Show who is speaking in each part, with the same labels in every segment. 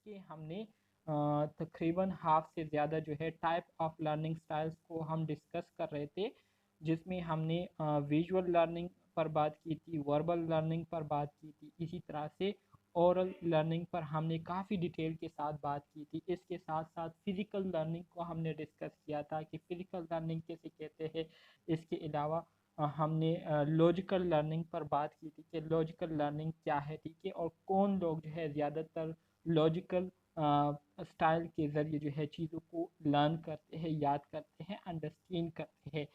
Speaker 1: के हमने तकरीबन हाफ से ज़्यादा जो है टाइप ऑफ लर्निंग स्टाइल्स को हम डिस्कस कर रहे थे, जिसमें हमने विजुअल लर्निंग पर बात की थी, वर्बल लर्निंग पर बात की थी, इसी तरह से ओरल लर्निंग पर हमने काफ़ी डिटेल के साथ बात की थी। इसके साथ साथ फिज़िकल लर्निंग को हमने डिस्कस किया था कि फ़िज़िकल लर्निंग कैसे कहते हैं। इसके अलावा हमने लॉजिकल लर्निंग पर बात की थी कि लॉजिकल लर्निंग क्या है, ठीक है, और कौन लोग जो है ज़्यादातर लॉजिकल स्टाइल के ज़रिए जो है चीज़ों को लर्न करते हैं, याद करते हैं, अंडरस्टैंड करते हैं।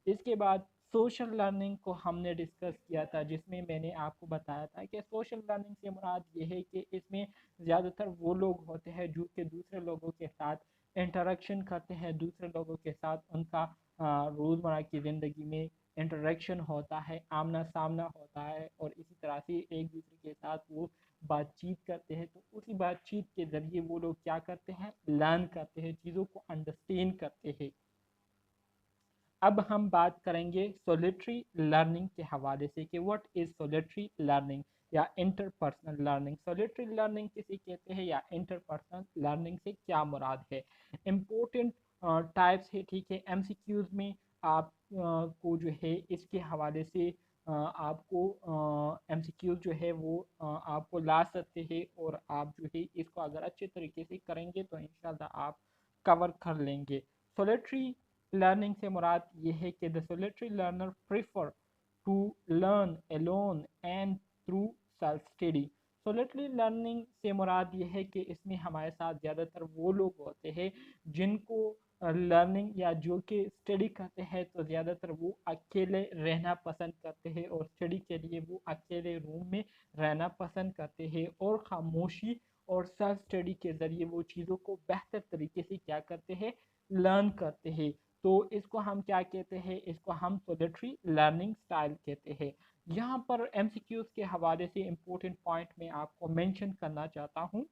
Speaker 1: इसके बाद सोशल लर्निंग को हमने डिस्कस किया था, जिसमें मैंने आपको बताया था कि सोशल लर्निंग से मुराद ये है कि इसमें ज़्यादातर वो लोग होते हैं जो कि दूसरे लोगों के साथ इंटरेक्शन करते हैं, दूसरे लोगों के साथ उनका रोज़मर्रा की ज़िंदगी में इंटरेक्शन होता है, आमना सामना होता है, और इसी तरह से एक दूसरे के साथ वो बातचीत करते हैं। तो उसी बातचीत के ज़रिए वो लोग क्या करते हैं, लर्न करते हैं, चीज़ों को अंडरस्टैंड करते हैं। अब हम बात करेंगे सोलिटरी लर्निंग के हवाले से कि व्हाट इज़ सोलिटरी लर्निंग या इंटरपर्सनल लर्निंग। सोलिटरी लर्निंग किसे कहते हैं या इंटरपर्सनल लर्निंग से क्या मुराद है। इम्पोर्टेंट टाइप्स है, ठीक है। एमसीक्यूज में आप को जो है इसके हवाले से आपको एमसीक्यूज जो है वो आपको ला सकते हैं, और आप जो है इसको अगर अच्छे तरीके से करेंगे तो इंशाल्लाह आप कवर कर लेंगे। सोलिटरी लर्निंग से मुराद ये है कि the solitary learner prefer to learn alone and through self study. Solitary learning से मुराद ये है कि इसमें हमारे साथ ज़्यादातर वो लोग होते हैं जिनको लर्निंग या जो कि स्टडी करते हैं तो ज़्यादातर वो अकेले रहना पसंद करते हैं, और स्टडी के लिए वो अकेले रूम में रहना पसंद करते हैं, और खामोशी और सेल्फ स्टडी के ज़रिए वो चीज़ों को बेहतर तरीके से क्या करते हैं, लर्न करते हैं। तो इसको हम क्या कहते हैं, इसको हम सोलिटरी लर्निंग स्टाइल कहते हैं। यहाँ पर एमसीक्यूज के हवाले से इम्पोर्टेंट पॉइंट मैं आपको मेंशन करना चाहता हूँ।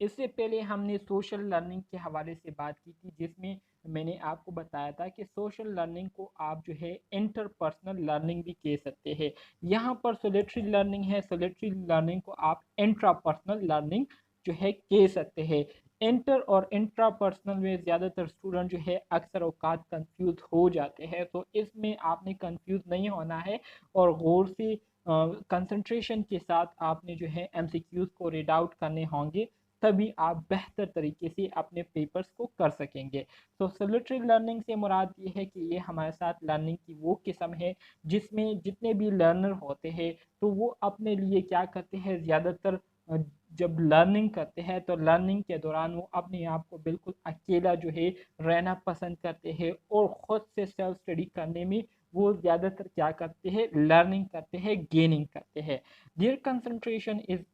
Speaker 1: इससे पहले हमने सोशल लर्निंग के हवाले से बात की थी, जिसमें मैंने आपको बताया था कि सोशल लर्निंग को आप जो है इंटरपर्सनल लर्निंग भी कह सकते हैं। यहाँ पर सोलिटरी लर्निंग है, सोलिटरी लर्निंग को आप इंट्रापर्सनल लर्निंग जो है कह सकते हैं। इंटर और इंट्रापर्सनल में ज़्यादातर स्टूडेंट जो है अक्सर औकात कंफ्यूज हो जाते हैं, तो इसमें आपने कंफ्यूज नहीं होना है, और गौर से कंसंट्रेशन के साथ आपने जो है एमसीक्यूज को रीड आउट करने होंगे, तभी आप बेहतर तरीके से अपने पेपर्स को कर सकेंगे। तो सोलिटरी लर्निंग से मुराद ये है कि ये हमारे साथ लर्निंग की वो किस्म है जिसमें जितने भी लर्नर होते हैं तो वो अपने लिए क्या करते हैं, ज़्यादातर जब लर्निंग करते हैं तो लर्निंग के दौरान वो अपने आप को बिल्कुल अकेला जो है रहना पसंद करते हैं, और ख़ुद से सेल्फ स्टडी करने में वो ज़्यादातर क्या करते हैं, लर्निंग करते हैं, गेनिंग करते हैं। There concentration is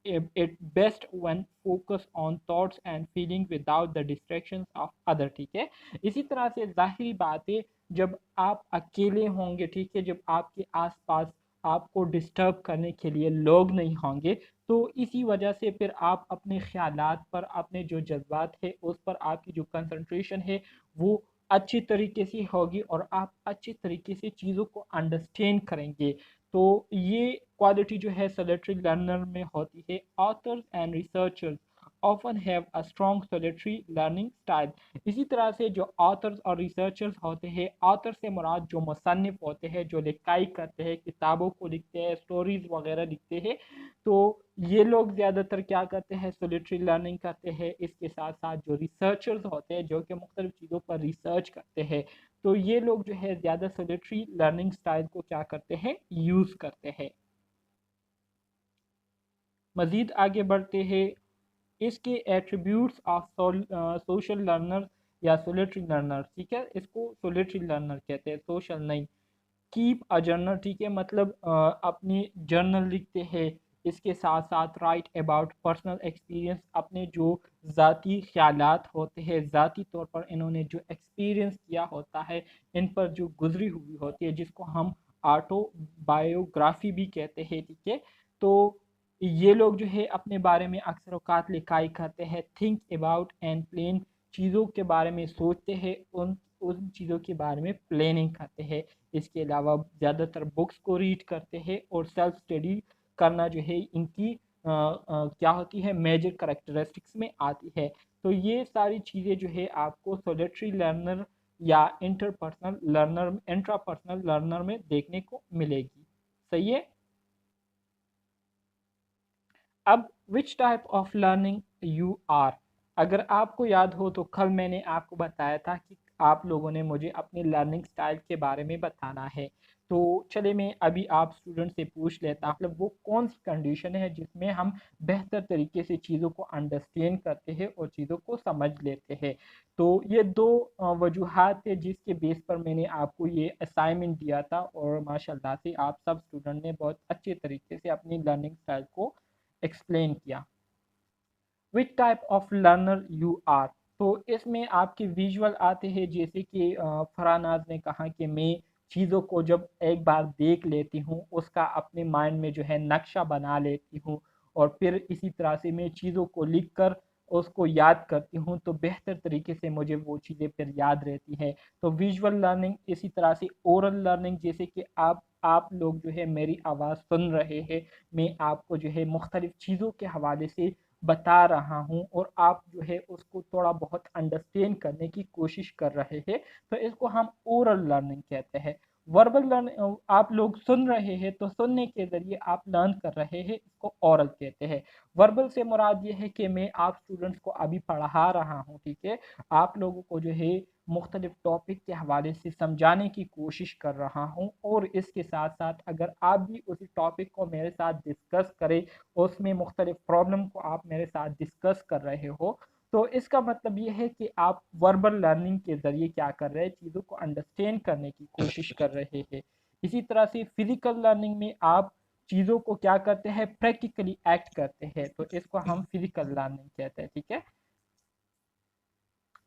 Speaker 1: it best when focus on thoughts and feeling without the distractions of other, ठीक है। इसी तरह से जाहिर बात है, जब आप अकेले होंगे, ठीक है, जब आपके आसपास आपको डिस्टर्ब करने के लिए लोग नहीं होंगे, तो इसी वजह से फिर आप अपने ख्यालात पर, अपने जो जज्बात है उस पर आपकी जो कंसंट्रेशन है वो अच्छी तरीके से होगी, और आप अच्छी तरीके से चीज़ों को अंडरस्टैंड करेंगे। तो ये क्वालिटी जो है सोलिटरी लर्नर में होती है। Authors and researchers often have a strong solitary learning style. इसी तरह से जो ऑथर्स और रिसर्चर्स होते हैं, ऑथर से मुराद जो मुसन्निफ होते हैं, जो लिखाई करते हैं, किताबों को लिखते हैं, स्टोरीज वगैरह लिखते हैं, तो ये लोग ज़्यादातर क्या करते हैं, सोलिटरी लर्निंग करते हैं। इसके साथ साथ जो रिसर्चर्स होते हैं जो कि मुख्तलिफ चीज़ों पर रिसर्च करते हैं, तो ये लोग जो है ज़्यादा सोलिटरी लर्निंग स्टाइल को क्या करते हैं, यूज़ करते हैं। मज़ीद आगे बढ़ते हैं, इसके एट्रीब्यूट्स ऑफ सोशल लर्नर या सोलिटरी लर्नर, ठीक है, इसको सोलिटरी लर्नर कहते हैं, सोशल नहीं। कीप अ जर्नल, ठीक है, मतलब अपनी जर्नल लिखते हैं। इसके साथ साथ राइट अबाउट पर्सनल एक्सपीरियंस, अपने जो ज़ाती ख्यालात होते हैं, ज़ाती तौर पर इन्होंने जो एक्सपीरियंस किया होता है, इन पर जो गुजरी हुई होती है, जिसको हम ऑटोबायोग्राफी भी कहते हैं, ठीक है। तो ये लोग जो है अपने बारे में अक्सर औकात लिखाई करते हैं। थिंक अबाउट एंड प्लान, चीज़ों के बारे में सोचते हैं, उन चीज़ों के बारे में प्लानिंग करते हैं। इसके अलावा ज़्यादातर बुक्स को रीड करते हैं, और सेल्फ स्टडी करना जो है इनकी क्या होती है, मेजर करेक्टरिस्टिक्स में आती है। तो ये सारी चीज़ें जो है आपको सोलिटरी लर्नर या इंट्रापर्सनल लर्नर में देखने को मिलेगी। सही है। अब which type of learning you are, अगर आपको याद हो तो कल मैंने आपको बताया था कि आप लोगों ने मुझे अपने लर्निंग स्टाइल के बारे में बताना है। तो चले मैं अभी आप स्टूडेंट से पूछ लेता हूँ, मतलब वो कौन सी कंडीशन है जिसमें हम बेहतर तरीके से चीज़ों को अंडरस्टैंड करते हैं और चीज़ों को समझ लेते हैं। तो ये दो वजूहात है जिसके बेस पर मैंने आपको ये असाइनमेंट दिया था, और माशाल्लाह से आप सब स्टूडेंट ने बहुत अच्छे तरीके से अपनी लर्निंग स्टाइल को एक्सप्लेन किया। Which type of learner you are, तो इसमें आपके विजुअल आते हैं, जैसे कि फरहानाज ने कहा कि मैं चीज़ों को जब एक बार देख लेती हूँ उसका अपने माइंड में जो है नक्शा बना लेती हूँ, और फिर इसी तरह से मैं चीज़ों को लिख कर उसको याद करती हूँ, तो बेहतर तरीके से मुझे वो चीज़ें फिर याद रहती हैं। तो विजुअल लर्निंग, इसी तरह से ओरल लर्निंग, जैसे कि आप लोग जो है मेरी आवाज़ सुन रहे हैं, मैं आपको जो है मुख्तलिफ चीज़ों के हवाले से बता रहा हूँ और आप जो है उसको थोड़ा बहुत अंडरस्टैंड करने की कोशिश कर रहे हैं, तो इसको हम ओरल लर्निंग कहते हैं। वर्बल लर्निंग, आप लोग सुन रहे हैं तो सुनने के ज़रिए आप लर्न कर रहे हैं, इसको ओरल कहते हैं। वर्बल से मुराद ये है कि मैं आप स्टूडेंट्स को अभी पढ़ा रहा हूँ, ठीक है, आप लोगों को जो है मुख्तलिफ टॉपिक के हवाले से समझाने की कोशिश कर रहा हूँ, और इसके साथ साथ अगर आप भी उसी टॉपिक को मेरे साथ डिस्कस करें, उसमें मुख्तलिफ प्रॉब्लम को आप मेरे साथ डिस्कस कर रहे हो, तो इसका मतलब ये है कि आप वर्बल लर्निंग के ज़रिए क्या कर रहे हैं, चीज़ों को अंडरस्टैंड करने की कोशिश कर रहे हैं। इसी तरह से फिजिकल लर्निंग में आप चीज़ों को क्या करते हैं, प्रैक्टिकली एक्ट करते हैं, तो इसको हम फिजिकल लर्निंग कहते हैं, ठीक है।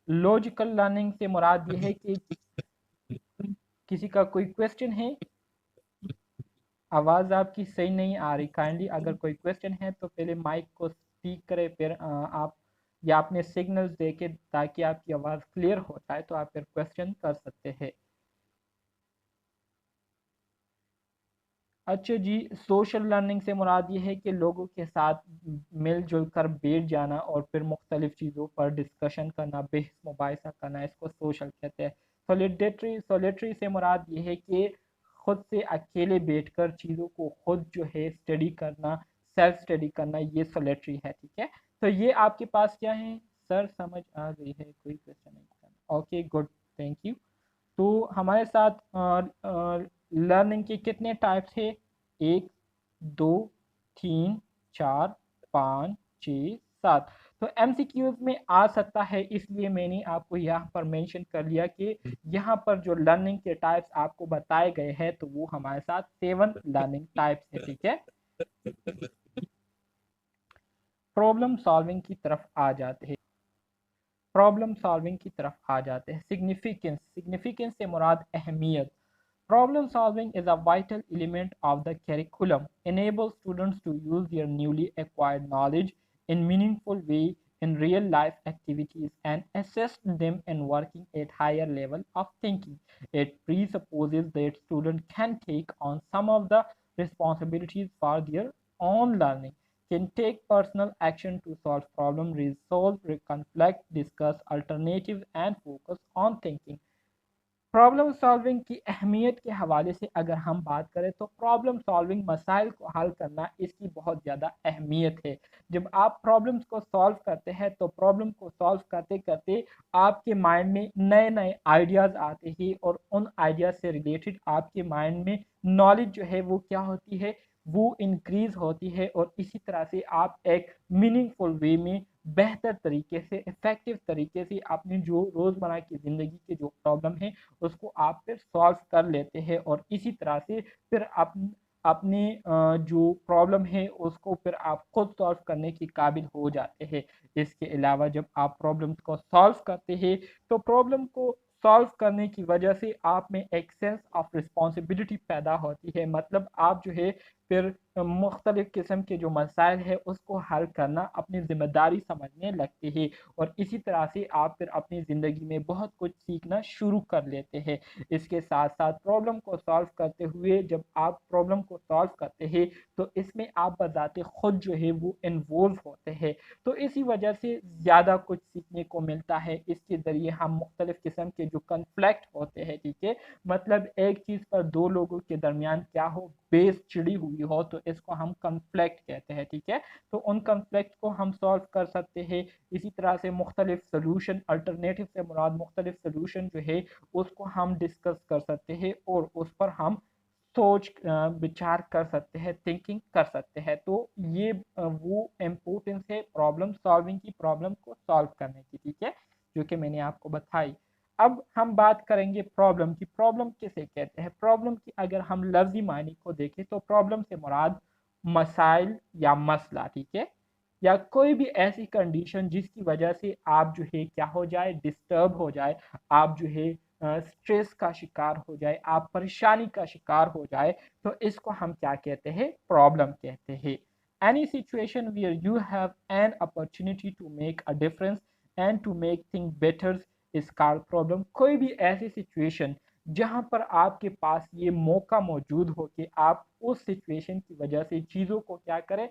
Speaker 1: लॉजिकल लर्निंग से मुराद ये है कि किसी का कोई क्वेश्चन है, आवाज़ आपकी सही नहीं आ रही, काइंडली अगर कोई क्वेश्चन है तो पहले माइक को स्पीक करें, फिर आप या अपने सिग्नल्स देके ताकि आपकी आवाज़ क्लियर हो जाए, तो आप फिर क्वेश्चन कर सकते हैं। अच्छा जी, सोशल लर्निंग से मुराद ये है कि लोगों के साथ मिलजुल कर बैठ जाना और फिर मुख्तलिफ चीज़ों पर डिस्कशन करना, बहस मुबाहिसा करना, इसको सोशल कहते हैं। सॉलिटरी से मुराद ये है कि खुद से अकेले बैठकर चीज़ों को खुद जो है स्टडी करना, सेल्फ स्टडी करना, ये सॉलिटरी है, ठीक है। तो ये आपके पास क्या है सर, समझ आ गई है, कोई क्वेश्चन नहीं? Okay good, thank you. तो हमारे साथ लर्निंग के कितने टाइप्स है, 1, 2, 3, 4, 5, 6, 7। तो एमसीक्यूज में आ सकता है, इसलिए मैंने आपको यहाँ पर मेंशन कर लिया कि यहाँ पर जो लर्निंग के टाइप्स आपको बताए गए हैं, तो वो हमारे साथ 7 लर्निंग टाइप्स है, ठीक है। प्रॉब्लम सॉल्विंग की तरफ आ जाते हैं। सिग्निफिकेंस से मुराद अहमियत। Problem solving is a vital element of the curriculum, enables students to use their newly acquired knowledge in meaningful way in real life activities and assist them in working at higher level of thinking. It presupposes that students can take on some of the responsibilities for their own learning, can take personal action to solve problems, resolve conflict, discuss alternatives, and focus on thinking. Problem solving की अहमियत के हवाले से अगर हम बात करें, तो प्रॉब्लम सॉल्विंग मसाइल को हल करना, इसकी बहुत ज़्यादा अहमियत है। जब आप प्रॉब्लम्स को सॉल्व करते हैं, तो प्रॉब्लम को सॉल्व करते करते आपके माइंड में नए नए आइडियाज़ आते हैं, और उन आइडियाज़ से रिलेटेड आपके माइंड में नॉलेज जो है वो क्या होती है, वो इंक्रीज़ होती है, और इसी तरह से आप एक मीनिंगफुल वे में बेहतर तरीके से, इफ़ेक्टिव तरीके से अपनी जो रोज़मर्रा की ज़िंदगी के जो प्रॉब्लम है उसको आप फिर सॉल्व कर लेते हैं, और इसी तरह से फिर अपने जो प्रॉब्लम है उसको फिर आप खुद सॉल्व करने के काबिल हो जाते हैं। इसके अलावा जब आप प्रॉब्लम्स को सॉल्व करते हैं, तो प्रॉब्लम को सॉल्व करने की वजह से आप में एक सेंस ऑफ रिस्पॉन्सिबिलिटी पैदा होती है, मतलब आप जो है फिर मुख्तलिफ़ किस्म के जो मसाइल है उसको हल करना अपनी ज़िम्मेदारी समझने लगते हैं, और इसी तरह से आप फिर अपनी ज़िंदगी में बहुत कुछ सीखना शुरू कर लेते हैं। इसके साथ साथ प्रॉब्लम को सॉल्व करते हुए जब आप प्रॉब्लम को सॉल्व करते हैं तो इसमें आप बज़ाते खुद जो है वो इन्वॉल्व होते हैं। तो इसी वजह से ज़्यादा कुछ सीखने को मिलता है। इसके ज़रिए हम मुख्तलिफ़ किस्म के जो कन्फ्लिक्ट होते हैं, ठीक है, मतलब एक चीज़ पर दो लोगों के दरमियान क्या हो, बेस चिड़ी हुई हो, तो इसको हम कन्फ्लिक्ट कहते हैं, ठीक है। तो उन कन्फ्लिक्ट को हम सॉल्व कर सकते हैं। इसी तरह से मुख्तलिफ सोल्यूशन, अल्टरनेटिव से मुराद मुख्तलिफ सोल्यूशन जो है उसको हम डिस्कस कर सकते हैं और उस पर हम सोच विचार कर सकते हैं, थिंकिंग कर सकते हैं। तो ये वो इम्पोर्टेंस है प्रॉब्लम सॉल्विंग की, प्रॉब्लम को सॉल्व करने की, ठीक है, जो कि मैंने आपको बताई। अब हम बात करेंगे प्रॉब्लम की। प्रॉब्लम किसे कहते हैं? प्रॉब्लम की अगर हम लफ्जी मायने को देखें तो प्रॉब्लम से मुराद मसाइल या मसला, ठीक है, या कोई भी ऐसी कंडीशन जिसकी वजह से आप जो है क्या हो जाए, डिस्टर्ब हो जाए, आप जो है स्ट्रेस का शिकार हो जाए, आप परेशानी का शिकार हो जाए, तो इसको हम क्या कहते हैं? प्रॉब्लम कहते हैं। Any situation where you have an opportunity to make a difference and to make thing better is called problem. कोई भी ऐसी सिचुएशन जहां पर आपके पास ये मौका मौजूद हो कि आप उस सिचुएशन की वजह से चीज़ों को क्या करें,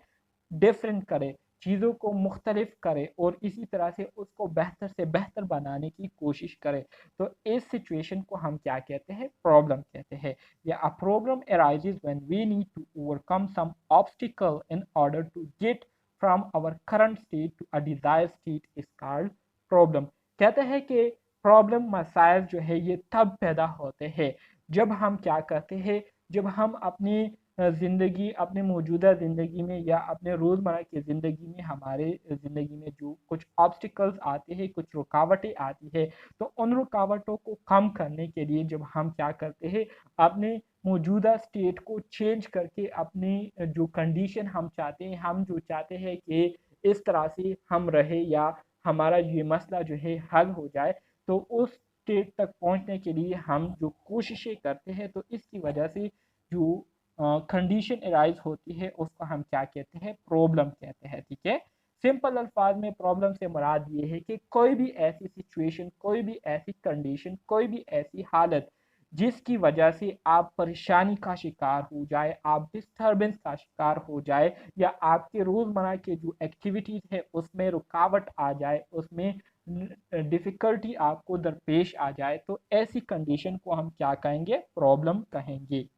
Speaker 1: डिफरेंट करें, चीज़ों को मुख्तलिफ करें और इसी तरह से उसको बेहतर से बेहतर बनाने की कोशिश करें, तो इस सिचुएशन को हम क्या कहते हैं? प्रॉब्लम कहते हैं। या a problem arises when we need to overcome some obstacle in order to get from our current state to a desired state is called problem. कहते हैं कि प्रॉब्लम मसाइल जो है ये तब पैदा होते हैं जब हम क्या करते हैं, जब हम अपनी ज़िंदगी, अपने मौजूदा ज़िंदगी में या अपने रोज़मर्रा की ज़िंदगी में, हमारे ज़िंदगी में जो कुछ ऑब्स्टिकल्स आते हैं, कुछ रुकावटें आती है, तो उन रुकावटों को कम करने के लिए जब हम क्या करते हैं, अपने मौजूदा स्टेट को चेंज करके अपनी जो कंडीशन हम चाहते हैं, हम जो चाहते हैं कि इस तरह से हम रहे या हमारा ये मसला जो है हल हो जाए, तो उस स्टेट तक पहुंचने के लिए हम जो कोशिशें करते हैं, तो इसकी वजह से जो कंडीशन अराइज होती है उसको हम क्या कहते हैं? प्रॉब्लम कहते हैं, ठीक है। सिंपल अल्फाज में प्रॉब्लम से मुराद ये है कि कोई भी ऐसी सिचुएशन, कोई भी ऐसी कंडीशन, कोई भी ऐसी हालत जिसकी वजह से आप परेशानी का शिकार हो जाए, आप डिस्टर्बेंस का शिकार हो जाए, या आपके रोज़मर्रा के जो एक्टिविटीज़ है उसमें रुकावट आ जाए, उसमें डिफ़िकल्टी आपको दरपेश आ जाए, तो ऐसी कंडीशन को हम क्या कहेंगे? प्रॉब्लम कहेंगे।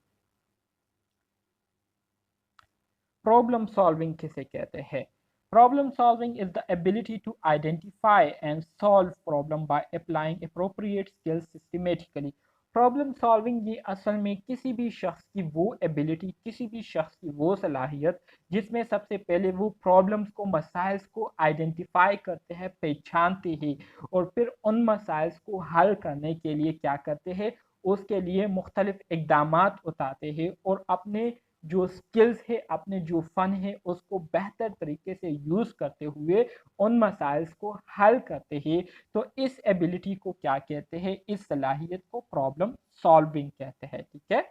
Speaker 1: प्रॉब्लम सॉल्विंग किसे कहते हैं? Problem solving is the ability to identify and solve problem by applying appropriate skills systematically. Problem solving ये असल में किसी भी शख्स की वो एबिलिटी, किसी भी शख्स की वो सलाहियत जिसमें सबसे पहले वो प्रॉब्लम्स को, मसाइल्स को आइडेंटिफाई करते हैं, पहचानते हैं, और फिर उन मसाइल्स को हल करने के लिए क्या करते हैं, उसके लिए मुख्तलिफ इकदामात उठाते हैं और अपने जो स्किल्स है, अपने जो फ़न है, उसको बेहतर तरीके से यूज़ करते हुए उन मसाइल्स को हल करते हैं। तो इस एबिलिटी को क्या कहते हैं? इस सलाहियत को प्रॉब्लम सॉल्विंग कहते हैं, ठीक है।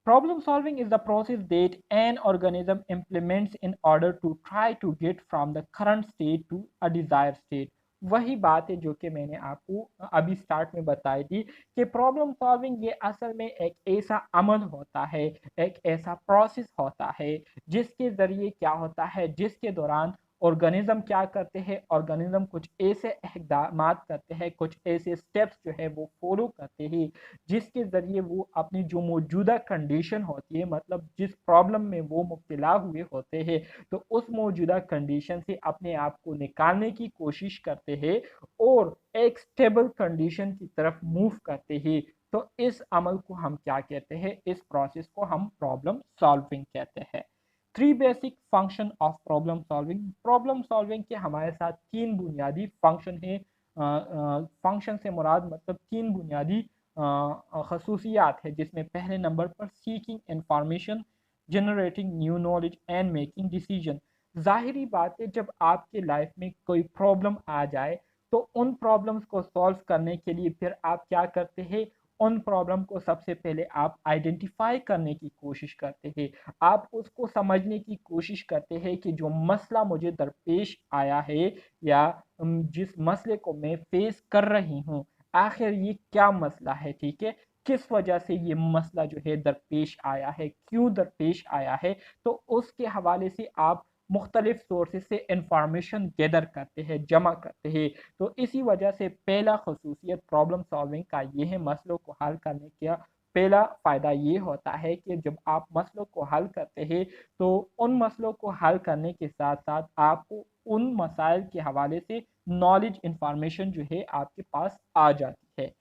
Speaker 1: Problem solving is the process that an organism implements in order to try to get from the current state to a desired state। वही बात है जो कि मैंने आपको अभी स्टार्ट में बताई थी कि प्रॉब्लम सॉल्विंग ये असल में एक ऐसा अमल होता है, एक ऐसा प्रोसेस होता है जिसके ज़रिए क्या होता है, जिसके दौरान ऑर्गेनिज्म क्या करते हैं, ऑर्गेनिज्म कुछ ऐसे इक़दामात करते हैं, कुछ ऐसे स्टेप्स जो है वो फॉलो करते हैं जिसके ज़रिए वो अपनी जो मौजूदा कंडीशन होती है, मतलब जिस प्रॉब्लम में वो मुब्तला हुए होते हैं, तो उस मौजूदा कंडीशन से अपने आप को निकालने की कोशिश करते हैं और एक स्टेबल कंडीशन की तरफ मूव करते हैं। तो इस अमल को हम क्या कहते हैं? इस प्रोसेस को हम प्रॉब्लम सॉल्विंग कहते हैं। Three basic function of problem solving. Problem solving के हमारे साथ तीन बुनियादी फंक्शन है। फंक्शन से मुराद मतलब तीन बुनियादी खसूसियात है, जिसमें पहले नंबर पर seeking information, generating new knowledge and making decision. ज़ाहिरी बात है, जब आपके लाइफ में कोई प्रॉब्लम आ जाए तो उन प्रॉब्लम्स को सॉल्व करने के लिए फिर आप क्या करते हैं? उन प्रॉब्लम को सबसे पहले आप आइडेंटिफाई करने की कोशिश करते हैं, आप उसको समझने की कोशिश करते हैं कि जो मसला मुझे दरपेश आया है या जिस मसले को मैं फेस कर रही हूँ, आखिर ये क्या मसला है, ठीक है, किस वजह से ये मसला जो है दरपेश आया है, क्यों दरपेश आया है। तो उसके हवाले से आप मुख्तलिफ सोर्सेज से इंफॉर्मेशन गैदर करते हैं, जमा करते हैं। तो इसी वजह से पहला खसूसियत प्रॉब्लम सॉल्विंग का ये है, मसलों को हल करने का पहला फ़ायदा ये होता है कि जब आप मसलों को हल करते हैं तो उन मसलों को हल करने के साथ साथ आपको उन मसाइल के हवाले से नॉलेज इंफॉर्मेशन जो है आपके पास आ जाती है।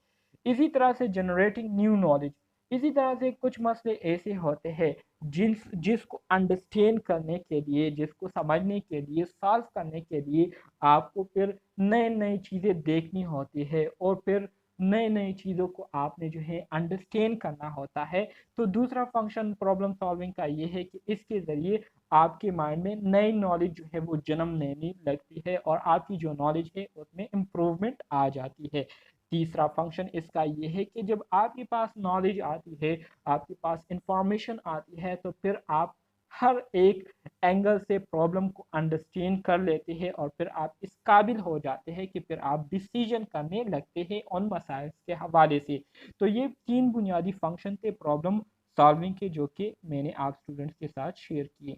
Speaker 1: इसी तरह से जनरेटिंग न्यू नॉलेज, इसी तरह से कुछ मसले ऐसे होते हैं जिसको अंडरस्टैंड करने के लिए, जिसको समझने के लिए, सॉल्व करने के लिए आपको फिर नए नई चीज़ें देखनी होती है और फिर नई नई चीज़ों को आपने जो है अंडरस्टैंड करना होता है। तो दूसरा फंक्शन प्रॉब्लम सॉल्विंग का ये है कि इसके ज़रिए आपके माइंड में नई नॉलेज जो है वो जन्म लेने लगती है और आपकी जो नॉलेज है उसमें इम्प्रूवमेंट आ जाती है। तीसरा फंक्शन इसका ये है कि जब आपके पास नॉलेज आती है, आपके पास इंफॉर्मेशन आती है, तो फिर आप हर एक एंगल से प्रॉब्लम को अंडरस्टैंड कर लेते हैं और फिर आप इस काबिल हो जाते हैं कि फिर आप डिसीजन करने लगते हैं उन मसाइल के हवाले से। तो ये तीन बुनियादी फंक्शन थे प्रॉब्लम सॉल्विंग के, जो कि मैंने आप स्टूडेंट्स के साथ शेयर किए।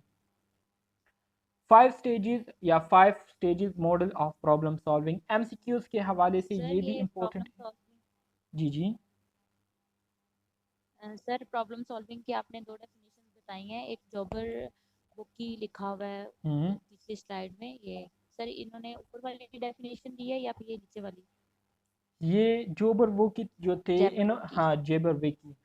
Speaker 1: 5 stages model of problem solving, MCQs के हवाले से
Speaker 2: सर
Speaker 1: ये भी
Speaker 2: ये
Speaker 1: इम्पोर्टेंट
Speaker 2: प्रॉब्लम
Speaker 1: है।
Speaker 2: सॉल्विंग,
Speaker 1: जी जी।
Speaker 2: सर प्रॉब्लम सॉल्विंग की आपने दो डेफिनेशन बताई हैं, एक जॉबर बुक की लिखा हुआ है
Speaker 1: हम्म।
Speaker 2: पिछली स्लाइड में ये, सर इन्होंने ऊपर वाली डेफिनेशन दी है या फिर ये नीचे वाली?
Speaker 1: ये जोबर वो की जो थे
Speaker 2: जैबर
Speaker 1: इन,
Speaker 2: बुक की।
Speaker 1: हाँ जेबर विकी,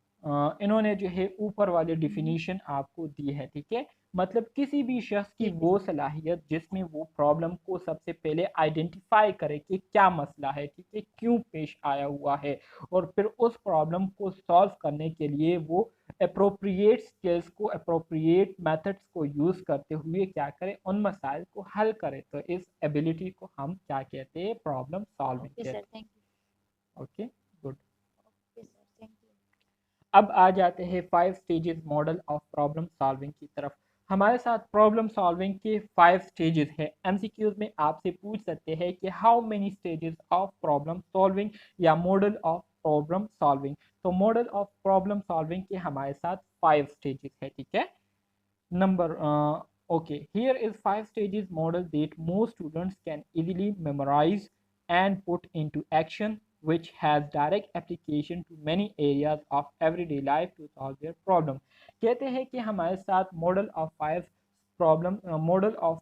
Speaker 1: इन्होंने जो है ऊपर वाले
Speaker 2: हम्म।
Speaker 1: डिफिनीशन आपको दी है, ठीक है। मतलब किसी भी शख्स की
Speaker 2: ठीक है
Speaker 1: वो
Speaker 2: सर।
Speaker 1: सलाहियत जिसमें वो प्रॉब्लम को सबसे पहले आइडेंटिफाई करे कि क्या मसला है, ठीक है, क्यों पेश आया हुआ है, और फिर उस प्रॉब्लम को सॉल्व करने के लिए वो अप्रोप्रिएट स्किल्स को, अप्रोप्रिएट मेथड्स को यूज़ करते हुए क्या करे, उन मसाइल को हल करे। तो इस एबिलिटी को हम क्या कहते हैं, प्रॉब्लम सॉल्विंग
Speaker 2: ओके
Speaker 1: कहते
Speaker 2: सर, थैंक यू।
Speaker 1: हैं। Okay, good.
Speaker 2: Okay sir, thank you.
Speaker 1: अब आ जाते हैं 5 stages model of problem solving की तरफ। हमारे साथ प्रॉब्लम सॉल्विंग के 5 स्टेजेस हैं। एमसीक्यूज में आपसे पूछ सकते हैं कि how many stages of problem solving या मॉडल ऑफ प्रॉब्लम सॉल्विंग। तो मॉडल ऑफ प्रॉब्लम सॉल्विंग के हमारे साथ 5 स्टेजेस है, ठीक है। Number, okay, here is 5 stages model that most students can easily memorize and put into action, which has direct application to many areas of everyday life to solve their problem. कहते हैं कि हमारे साथ model of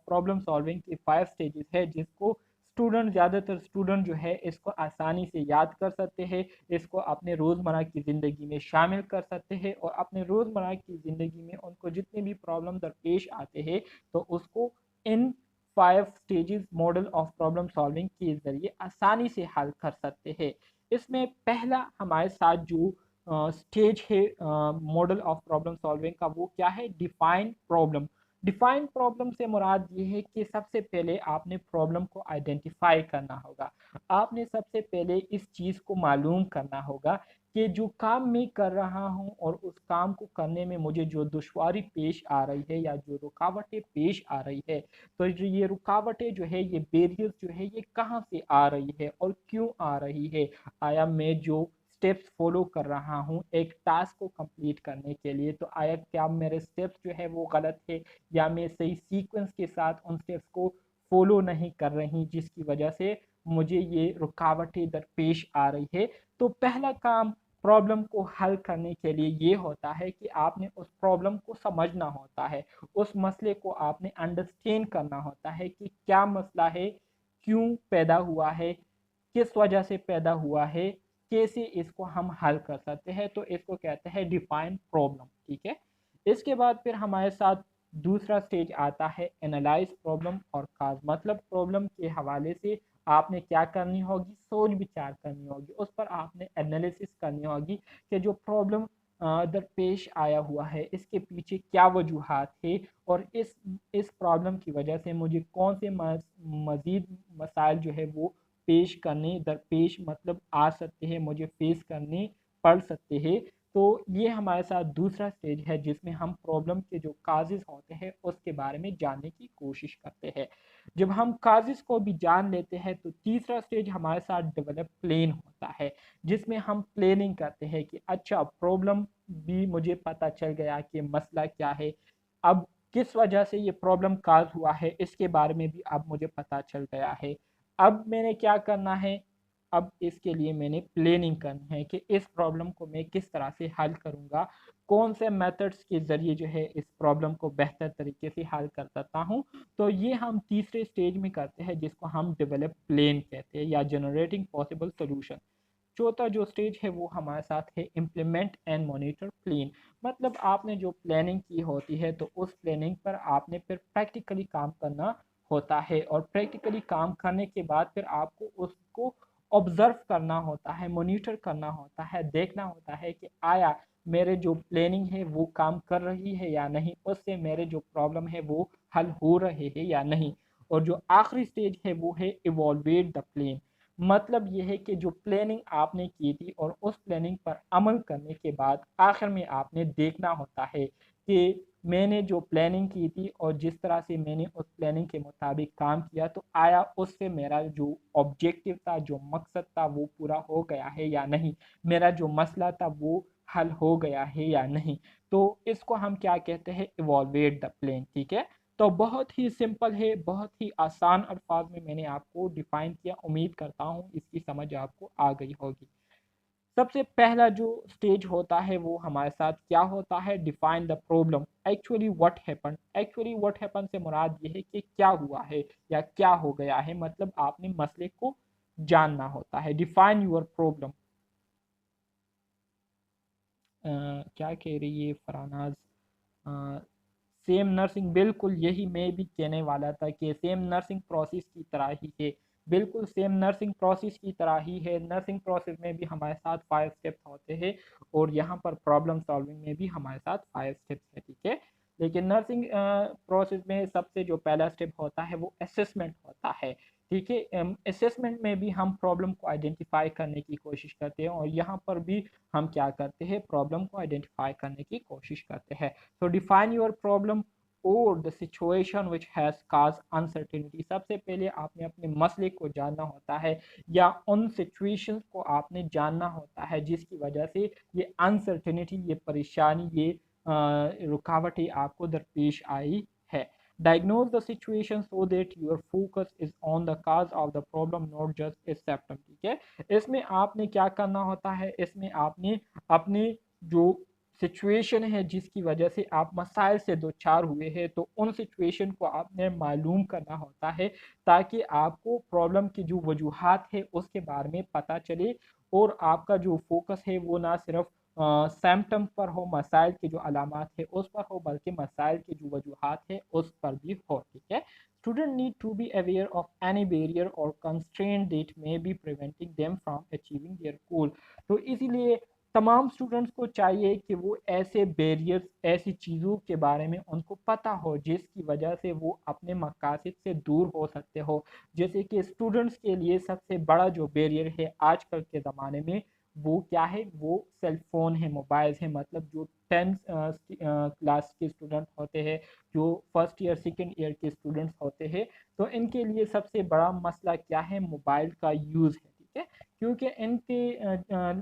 Speaker 1: problem solving के 5 stages है, जिसको ज़्यादातर student जो है इसको आसानी से याद कर सकते हैं, इसको अपने रोज़मर्रा की ज़िंदगी में शामिल कर सकते हैं और अपने रोज़मर्रा की ज़िंदगी में उनको जितने भी प्रॉब्लम दरपेश आते हैं तो उसको इन 5 stages model of problem solving के ज़रिए आसानी से हल कर सकते हैं। इसमें पहला हमारे साथ जो स्टेज है मॉडल ऑफ प्रॉब्लम सॉल्विंग का, वो क्या है, डिफाइन प्रॉब्लम। डिफाइन प्रॉब्लम से मुराद ये है कि सबसे पहले आपने प्रॉब्लम को आइडेंटिफाई करना होगा। आपने सबसे पहले इस चीज़ को मालूम करना होगा कि जो काम मैं कर रहा हूँ और उस काम को करने में मुझे जो दुश्वारी पेश आ रही है या जो रुकावटें पेश आ रही है, तो जो ये रुकावटें जो है, ये बैरियर्स जो है, ये कहाँ से आ रही है और क्यों आ रही है। आया मैं जो स्टेप्स फॉलो कर रहा हूँ एक टास्क को कंप्लीट करने के लिए, तो आया क्या मेरे स्टेप्स जो है वो गलत है या मैं सही सीक्वेंस के साथ उन स्टेप्स को फॉलो नहीं कर रही, जिसकी वजह से मुझे ये रुकावटें दरपेश आ रही है। तो पहला काम प्रॉब्लम को हल करने के लिए ये होता है कि आपने उस प्रॉब्लम को समझना होता है, उस मसले को आपने अंडरस्टैंड करना होता है कि क्या मसला है, क्यों पैदा हुआ है, किस वजह से पैदा हुआ है, कैसे इसको हम हल कर सकते हैं। तो इसको कहते हैं डिफाइन प्रॉब्लम, ठीक है। इसके बाद फिर हमारे साथ दूसरा स्टेज आता है एनालाइज प्रॉब्लम और काज, मतलब प्रॉब्लम के हवाले से आपने क्या करनी होगी, सोच विचार करनी होगी, उस पर आपने एनालिसिस करनी होगी कि जो प्रॉब्लम दरपेश आया हुआ है इसके पीछे क्या वजूहात है और इस प्रॉब्लम की वजह से मुझे कौन से मज़ीद मसाइल जो है वो पेश करने दरपेश मतलब आ सकते हैं, मुझे फेस करने पढ़ सकते हैं। तो ये हमारे साथ दूसरा स्टेज है जिसमें हम प्रॉब्लम के जो काजेज होते हैं उसके बारे में जानने की कोशिश करते हैं। जब हम काजेज को भी जान लेते हैं तो तीसरा स्टेज हमारे साथ डेवलप प्लान होता है, जिसमें हम प्लानिंग करते हैं कि अच्छा प्रॉब्लम भी मुझे पता चल गया कि मसला क्या है, अब किस वजह से ये प्रॉब्लम काज हुआ है इसके बारे में भी अब मुझे पता चल गया है। अब मैंने क्या करना है, अब इसके लिए मैंने प्लानिंग करनी है कि इस प्रॉब्लम को मैं किस तरह से हल करूँगा, कौन से मेथड्स के ज़रिए जो है इस प्रॉब्लम को बेहतर तरीके से हल कर सकता हूँ। तो ये हम तीसरे स्टेज में करते हैं जिसको हम डेवलप प्लान कहते हैं या जनरेटिंग पॉसिबल सोल्यूशन। चौथा जो स्टेज है वो हमारे साथ है इम्प्लीमेंट एंड मॉनिटर प्लान। मतलब आपने जो प्लानिंग की होती है तो उस प्लानिंग पर आपने फिर प्रैक्टिकली काम करना होता है, और प्रैक्टिकली काम करने के बाद फिर आपको उसको ऑब्जर्व करना होता है, मॉनिटर करना होता है, देखना होता है कि आया मेरे जो प्लानिंग है वो काम कर रही है या नहीं, उससे मेरे जो प्रॉब्लम है वो हल हो रहे हैं या नहीं। और जो आखिरी स्टेज है वो है इवॉल्वेट द प्लान। मतलब ये है कि जो प्लानिंग आपने की थी और उस प्लानिंग पर अमल करने के बाद आखिर में आपने देखना होता है कि मैंने जो प्लानिंग की थी और जिस तरह से मैंने उस प्लानिंग के मुताबिक काम किया तो आया उससे मेरा जो ऑब्जेक्टिव था, जो मकसद था वो पूरा हो गया है या नहीं, मेरा जो मसला था वो हल हो गया है या नहीं। तो इसको हम क्या कहते हैं, इवॉल्वेट द प्लान। ठीक है, तो बहुत ही सिंपल है, बहुत ही आसान अल्फाज में मैंने आपको डिफाइन किया, उम्मीद करता हूँ इसकी समझ आपको आ गई होगी। सबसे पहला जो स्टेज होता है वो हमारे साथ क्या होता है, define the problem. Actually what happen, actually what happen से मुराद ये है कि क्या हुआ है या क्या हो गया है, मतलब आपने मसले को जानना होता है। Define your problem. क्या कह रही है फरानाज, सेम नर्सिंग, बिल्कुल यही मैं भी कहने वाला था कि सेम नर्सिंग प्रोसेस की तरह ही है, बिल्कुल सेम नर्सिंग प्रोसेस की तरह ही है। नर्सिंग प्रोसेस में भी हमारे साथ 5 स्टेप्स होते हैं और यहाँ पर प्रॉब्लम सॉल्विंग में भी हमारे साथ 5 स्टेप्स है। ठीक है, लेकिन नर्सिंग प्रोसेस में सबसे जो पहला स्टेप होता है वो असेसमेंट होता है। ठीक है, असेसमेंट में भी हम प्रॉब्लम को आइडेंटिफाई करने की कोशिश करते हैं और यहाँ पर भी हम क्या करते हैं, प्रॉब्लम को आइडेंटिफाई करने की कोशिश करते हैं। So define your problem or the situation which has caused uncertainty। सबसे पहले आपने अपने मसले को जानना होता है या उन सिचुएशंस को आपने जानना होता है जिसकी वजह से ये अनसर्टेनिटी, ये परेशानी, ये रुकावटें आपको दरपेश आई है। Diagnose the situation so that your focus is on the cause of the problem, not just a symptom। ठीक है, इसमें आपने क्या करना होता है, इसमें आपने अपने जो सिचुएशन है जिसकी वजह से आप मसाइल से दो चार हुए हैं तो उन सिचुएशन को आपने मालूम करना होता है ताकि आपको प्रॉब्लम की जो वजूहात है उसके बारे में पता चले और आपका जो फोकस है वो ना सिर्फ सैम्पटम पर हो, मसाइल के जो अलामात है उस पर हो, बल्कि मसाइल की जो वजूहात है उस पर भी हो। ठीक है, student need to be aware of any barrier और constraint that may be preventing them from achieving their goal. तो इसीलिए तमाम स्टूडेंट्स को चाहिए कि वो ऐसे बैरियर्स, ऐसी चीज़ों के बारे में उनको पता हो जिसकी वजह से वो अपने मकासद से दूर हो सकते हो। जैसे कि स्टूडेंट्स के लिए सबसे बड़ा जो बैरियर है आजकल के ज़माने में वो क्या है, वो सेल फ़ोन है, मोबाइल्स है। मतलब जो 10th क्लास के स्टूडेंट होते हैं, जो फर्स्ट ईयर सेकेंड ईयर के स्टूडेंट्स होते हैं, तो इनके लिए सबसे बड़ा मसला क्या है, मोबाइल का यूज़ है। ठीक है, क्योंकि इनके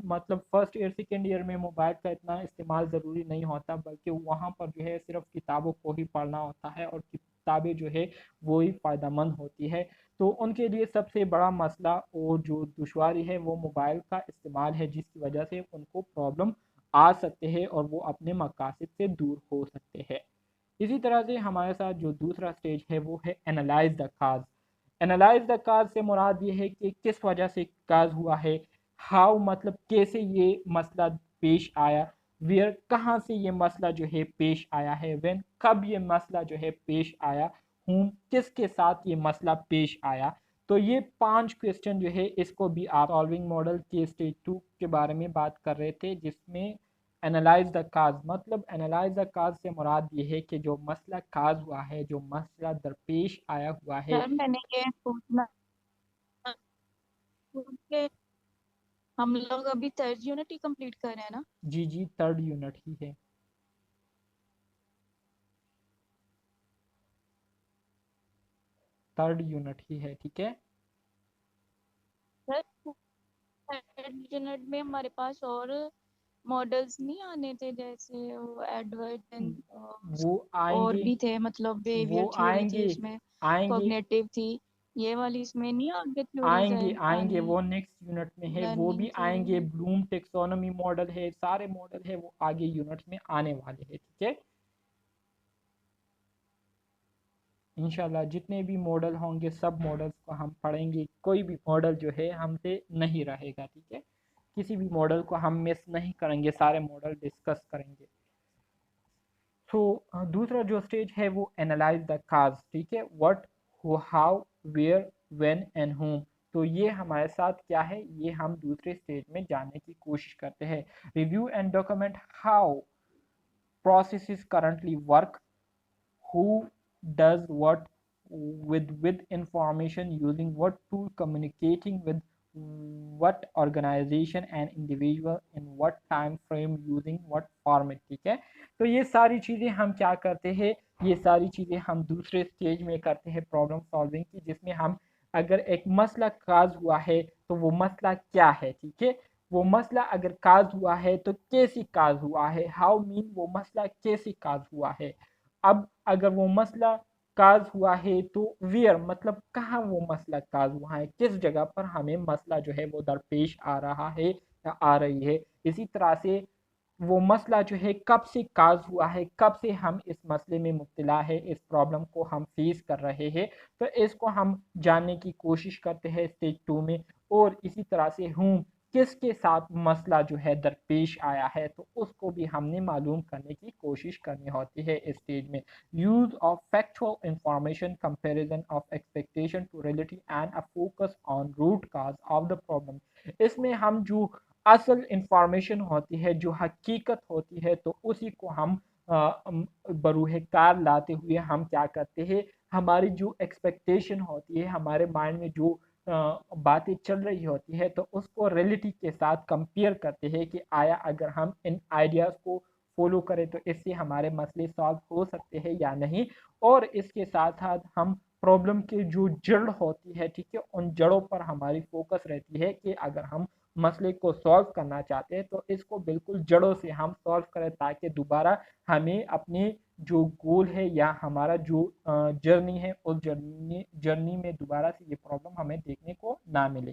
Speaker 1: मतलब फर्स्ट ईयर सेकेंड ईयर में मोबाइल का इतना इस्तेमाल ज़रूरी नहीं होता, बल्कि वहाँ पर जो है सिर्फ किताबों को ही पढ़ना होता है और किताबें जो है वो ही फ़ायदेमंद होती है। तो उनके लिए सबसे बड़ा मसला और जो दुश्वारी है वो मोबाइल का इस्तेमाल है जिसकी वजह से उनको प्रॉब्लम आ सकते हैं और वो अपने मकासद से दूर हो सकते हैं। इसी तरह से हमारे साथ जो दूसरा स्टेज है वो है analyse the cause. Analyse the cause से मुराद ये है कि किस वजह से काज हुआ है, हाउ मतलब कैसे ये मसला पेश आया, वेयर कहाँ से ये मसला जो है पेश आया है, व्हेन कब ये मसला जो है पेश आया, हूँ किसके साथ ये मसला पेश आया। तो ये 5 क्वेश्चन जो है इसको भी आप सॉल्विंग मॉडल के स्टेज 2 के बारे में बात कर रहे थे, जिसमें एनालाइज द काज, मतलब एनालाइज द काज से मुराद ये है कि जो मसला काज हुआ है, जो मसला दरपेश आया हुआ है।
Speaker 2: सर मैंने ये पूछना पूछ के
Speaker 3: हम लोग अभी थर्ड यूनिट ही कंप्लीट कर रहे हैं ना?
Speaker 1: जी जी, थर्ड यूनिट ही है। थर्ड यूनिट ही है, ठीक है।
Speaker 3: सर थर्ड यूनिट में हमारे पास और मॉडल्स नहीं आने थे, जैसे वो एडवर्ड एंड
Speaker 1: वो
Speaker 3: और
Speaker 1: आएंगे,
Speaker 3: भी थे, मतलब
Speaker 1: वो
Speaker 3: बिहेवियर थ्योरी थी
Speaker 1: आएंगे,
Speaker 3: इसमें,
Speaker 1: आएंगे,
Speaker 3: कॉग्निटिव थी, ये वाली इसमें नहीं आगे थ्योरीज
Speaker 1: आएंगे, आएंगे,
Speaker 3: आनी
Speaker 1: वो नेक्स्ट यूनिट में है, वो
Speaker 3: लर्निंग
Speaker 1: भी
Speaker 3: थ्योरी
Speaker 1: आएंगे।
Speaker 3: में?
Speaker 1: ब्लूम टेक्सोनोमी मॉडल है, सारे मॉडल है, वो आगे यूनिट्स में आने वाले हैं, ठीक है। इंशाल्लाह जितने भी मॉडल होंगे सब मॉडल्स को हम पढ़ेंगे, कोई भी मॉडल जो है हमसे नहीं रहेगा, ठीक है। किसी भी मॉडल को हम मिस नहीं करेंगे, सारे मॉडल डिस्कस करेंगे। तो दूसरा जो स्टेज है वो एनालाइज द काज, ठीक है। What, how, where, when and whom। तो ये हमारे साथ क्या है, ये हम दूसरे स्टेज में जानने की कोशिश करते हैं। Review and document how processes currently work, who does what with information, using what tool, communicating with what organization and individual, in what time frame, using what format, ठीक है। तो ये सारी चीज़ें हम क्या करते हैं, ये सारी चीज़ें हम दूसरे स्टेज में करते हैं प्रॉब्लम सॉल्विंग की, जिसमें हम अगर एक मसला काज हुआ है तो वो मसला क्या है, ठीक है। वो मसला अगर काज हुआ है तो कैसे काज हुआ है, हाउ मीन वो मसला कैसे काज हुआ है। अब अगर वो मसला काज हुआ है तो वेयर मतलब कहाँ वो मसला काज हुआ है, किस जगह पर हमें मसला जो है वो दरपेश आ रहा है या आ रही है। इसी तरह से वो मसला जो है कब से काज हुआ है, कब से हम इस मसले में मुब्तला है, इस प्रॉब्लम को हम फेस कर रहे हैं। तो इसको हम जानने की कोशिश करते हैं स्टेज 2 में। और इसी तरह से हूँ किसके साथ मसला जो है दरपेश आया है, तो उसको भी हमने मालूम करने की कोशिश करनी होती है इस स्टेज में। Use of factual information, comparison of expectation to reality and a focus on root cause of the problem. इसमें हम जो असल इंफॉर्मेशन होती है, जो हकीकत होती है, तो उसी को हम बरूह कार लाते हुए हम क्या करते हैं, हमारी जो एक्सपेक्टेशन होती है, हमारे माइंड में जो बातें चल रही होती है, तो उसको रियलिटी के साथ कंपेयर करते हैं कि आया अगर हम इन आइडियाज़ को फॉलो करें तो इससे हमारे मसले सॉल्व हो सकते हैं या नहीं। और इसके साथ साथ हम प्रॉब्लम के जो जड़ होती है, ठीक है, उन जड़ों पर हमारी फोकस रहती है कि अगर हम मसले को सॉल्व करना चाहते हैं तो इसको बिल्कुल जड़ों से हम सॉल्व करें, ताकि दोबारा हमें अपने जो गोल है या हमारा जो जर्नी है उस जर्नी जर्नी में दोबारा से ये प्रॉब्लम हमें देखने को ना मिले।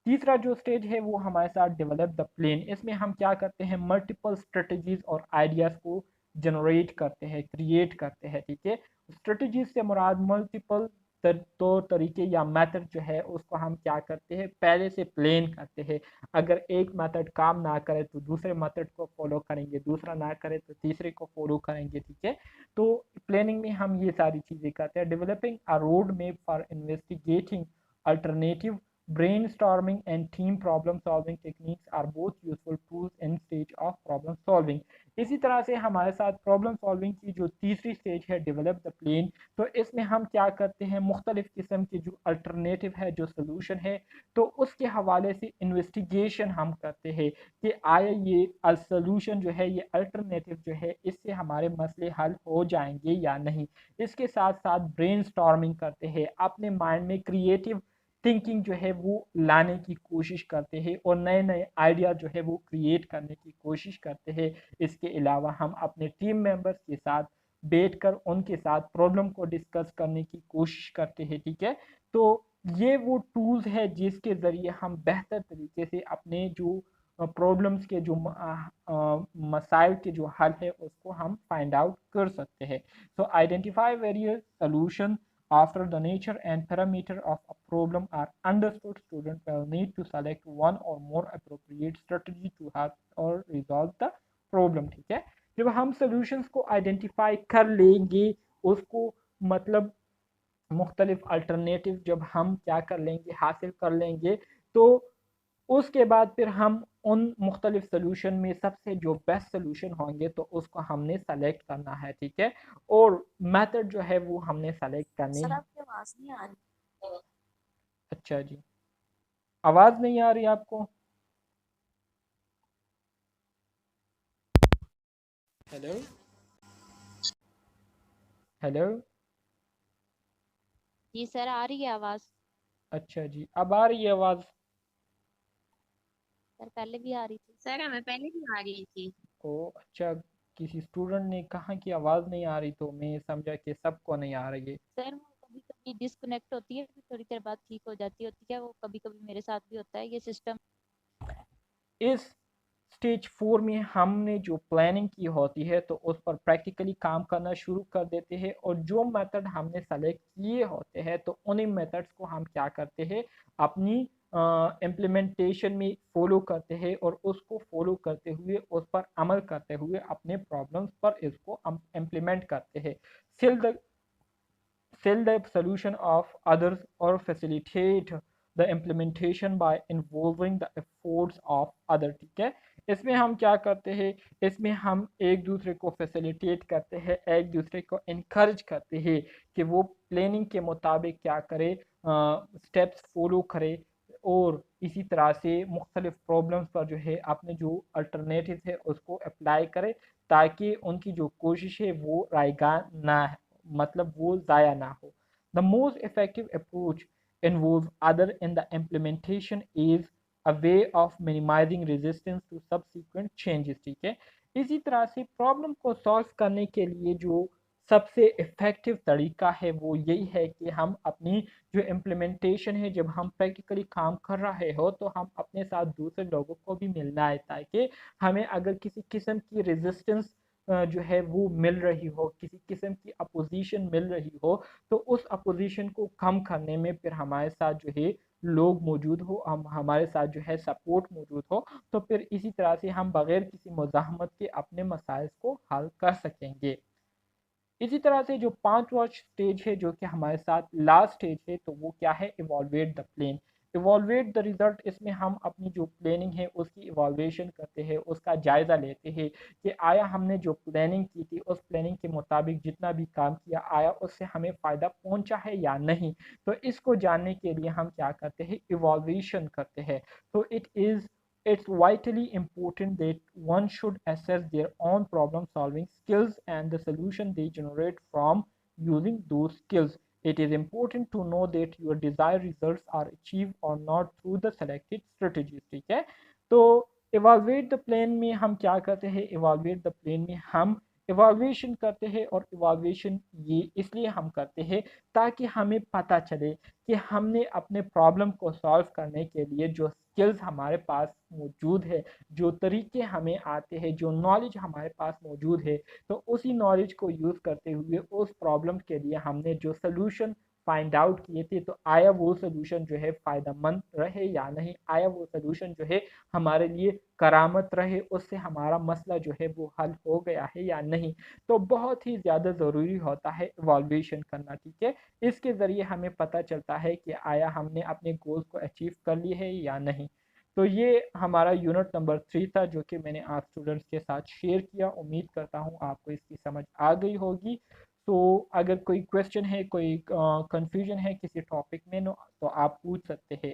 Speaker 1: तीसरा जो स्टेज है वो हमारे साथ डेवलप द प्लान। इसमें हम क्या करते हैं, मल्टीपल स्ट्रेटजीज और आइडियाज को जनरेट करते हैं, क्रिएट करते हैं, ठीक है। स्ट्रेटजीज से मुराद मल्टीपल तौर तरीके या मेथड जो है उसको हम क्या करते हैं, पहले से प्लान करते हैं। अगर एक मेथड काम ना करे तो दूसरे मेथड को फॉलो करेंगे, दूसरा ना करे तो तीसरे को फॉलो करेंगे, ठीक है। तो प्लानिंग में हम ये सारी चीज़ें करते हैं। Developing a road map for investigating alternative, brainstorming and team problem solving techniques are both useful tools in stage of problem solving। इसी तरह से हमारे साथ प्रॉब्लम सॉल्विंग की जो तीसरी स्टेज है डेवलप द प्लेन, तो इसमें हम क्या करते हैं, मुख्तलिफ किस्म के जो अल्टरनेटिव है, जो सोल्यूशन है, तो उसके हवाले से इन्वेस्टिगेशन हम करते हैं कि आया ये सोल्यूशन जो है, ये अल्टरनेटिव जो है, इससे हमारे मसले हल हो जाएंगे या नहीं। इसके साथ साथ ब्रेन करते हैं, अपने माइंड में क्रिएटिव थिंकिंग जो है वो लाने की कोशिश करते हैं और नए नए आइडिया जो है वो क्रिएट करने की कोशिश करते हैं। इसके अलावा हम अपने टीम मेंबर्स के साथ बैठकर उनके साथ प्रॉब्लम को डिस्कस करने की कोशिश करते हैं, ठीक है। तो ये वो टूल्स है जिसके ज़रिए हम बेहतर तरीके से अपने जो प्रॉब्लम्स के जो मसाइल के जो हल है उसको हम फाइंड आउट कर सकते हैं। सो identify various solution after the nature and parameter of a problem are understood, student will need to select one or more appropriate strategy to help or resolve the problem, ठीक है। जब हम solutions को identify कर लेंगे, उसको मतलब मुख्तलिफ अल्टरनेटिव जब हम क्या कर लेंगे, हासिल कर लेंगे, तो उसके बाद फिर हम उन मुख्तलिफ सोल्यूशन में सबसे जो बेस्ट सोल्यूशन होंगे तो उसको हमने सेलेक्ट करना है, ठीक है। और मेथड जो है वो हमने सेलेक्ट करनी
Speaker 3: सर
Speaker 1: है।
Speaker 3: आपकी आवाज नहीं आ रही।
Speaker 1: अच्छा जी, आवाज़ नहीं आ रही आपको? Hello hello.
Speaker 2: जी सर, आ रही है आवाज़?
Speaker 1: अच्छा जी, अब आ रही है आवाज़?
Speaker 2: सर पहले भी आ रही थी।
Speaker 3: सर हमें पहले भी आ रही थी।
Speaker 1: ओ अच्छा, किसी स्टूडेंट ने कहा कि आवाज़ नहीं आ रही तो मैं समझा कि सबको नहीं आ रही है।
Speaker 2: सर वो कभी कभी डिस्कनेक्ट होती है, फिर थोड़ी देर बाद ठीक हो जाती होती है, वो कभी कभी मेरे साथ भी होता है ये सिस्टम।
Speaker 1: इस स्टेज 4 में हमने जो प्लानिंग की होती है तो उस पर प्रैक्टिकली काम करना शुरू कर देते हैं, और जो मेथड हमने सेलेक्ट किए होते हैं तो उन्हीं मेथड्स को हम क्या करते हैं, अपनी इम्प्लीमेंटेशन में फॉलो करते हैं, और उसको फॉलो करते हुए उस पर अमल करते हुए अपने प्रॉब्लम्स पर इसको हम इम्प्लीमेंट करते हैं। still the sell the solution of others or facilitate the implementation by involving the efforts of other। ठीक है, इसमें हम क्या करते हैं, इसमें हम एक दूसरे को फैसिलिटेट करते हैं, एक दूसरे को इनकरेज करते हैं कि वो प्लानिंग के मुताबिक क्या करे, स्टेप्स फॉलो करे, और इसी तरह से मुख्तलिफ प्रॉब्लम्स पर जो है अपने जो अल्टरनेटिव है उसको अप्लाई करे, ताकि उनकी जो कोशिश है वो रायगान ना, मतलब वो ज़ाया ना हो। The most effective approach involve other in the implementation is a way of minimising resistance to subsequent changes. ठीक है, इसी तरह से प्रॉब्लम को सॉल्व करने के लिए जो सबसे इफ़ेक्टिव तरीका है वो यही है कि हम अपनी जो इम्प्लीमेंटेशन है, जब हम प्रैक्टिकली काम कर रहे हो तो हम अपने साथ दूसरे लोगों को भी मिलना है, ताकि हमें अगर किसी किस्म की रेजिस्टेंस जो है वो मिल रही हो, किसी किस्म की अपोजिशन मिल रही हो, तो उस अपोजिशन को कम करने में फिर हमारे साथ जो है लोग मौजूद हो, हम हमारे साथ जो है सपोर्ट मौजूद हो, तो फिर इसी तरह से हम बगैर किसी मुज़ाहमत के अपने मसाइल को हल कर सकेंगे। इसी तरह से जो पांचवा स्टेज है जो कि हमारे साथ लास्ट स्टेज है, तो वो क्या है, इवॉल्वेट द प्लान। इवॉल्वेट द रिजल्ट, इसमें हम अपनी जो प्लानिंग है उसकी इवॉल्वेशन करते हैं, उसका जायज़ा लेते हैं कि आया हमने जो प्लानिंग की थी उस प्लानिंग के मुताबिक जितना भी काम किया, आया उससे हमें फ़ायदा पहुंचा है या नहीं। तो इसको जानने के लिए हम क्या करते हैं, इवॉल्वेशन करते हैं। तो it's vitally important that one should assess their own problem solving skills and the solution they generate from using those skills. It is important to know that your desired results are achieved or not through the selected strategies। ठीक है, तो evaluate the plan में हम क्या करते हैं, evaluate the plan में हम इवॉल्वेशन करते हैं, और इवॉल्वेशन ये इसलिए हम करते हैं ताकि हमें पता चले कि हमने अपने प्रॉब्लम को सॉल्व करने के लिए जो स्किल्स हमारे पास मौजूद है, जो तरीके हमें आते हैं, जो नॉलेज हमारे पास मौजूद है, तो उसी नॉलेज को यूज़ करते हुए उस प्रॉब्लम के लिए हमने जो सलूशन फाइंड आउट किए थे, तो आया वो सलूशन जो है फ़ायदेमंद रहे या नहीं, आया वो सलूशन जो है हमारे लिए करामत रहे, उससे हमारा मसला जो है वो हल हो गया है या नहीं। तो बहुत ही ज़्यादा ज़रूरी होता है इवॉल्वेशन करना। ठीक है, इसके ज़रिए हमें पता चलता है कि आया हमने अपने गोल्स को अचीव कर लिए है या नहीं। तो ये हमारा यूनिट नंबर 3 था जो कि मैंने आप स्टूडेंट्स के साथ शेयर किया। उम्मीद करता हूँ आपको इसकी समझ आ गई होगी। तो अगर कोई क्वेश्चन है, कोई कन्फ्यूजन है किसी टॉपिक में, तो आप पूछ सकते हैं।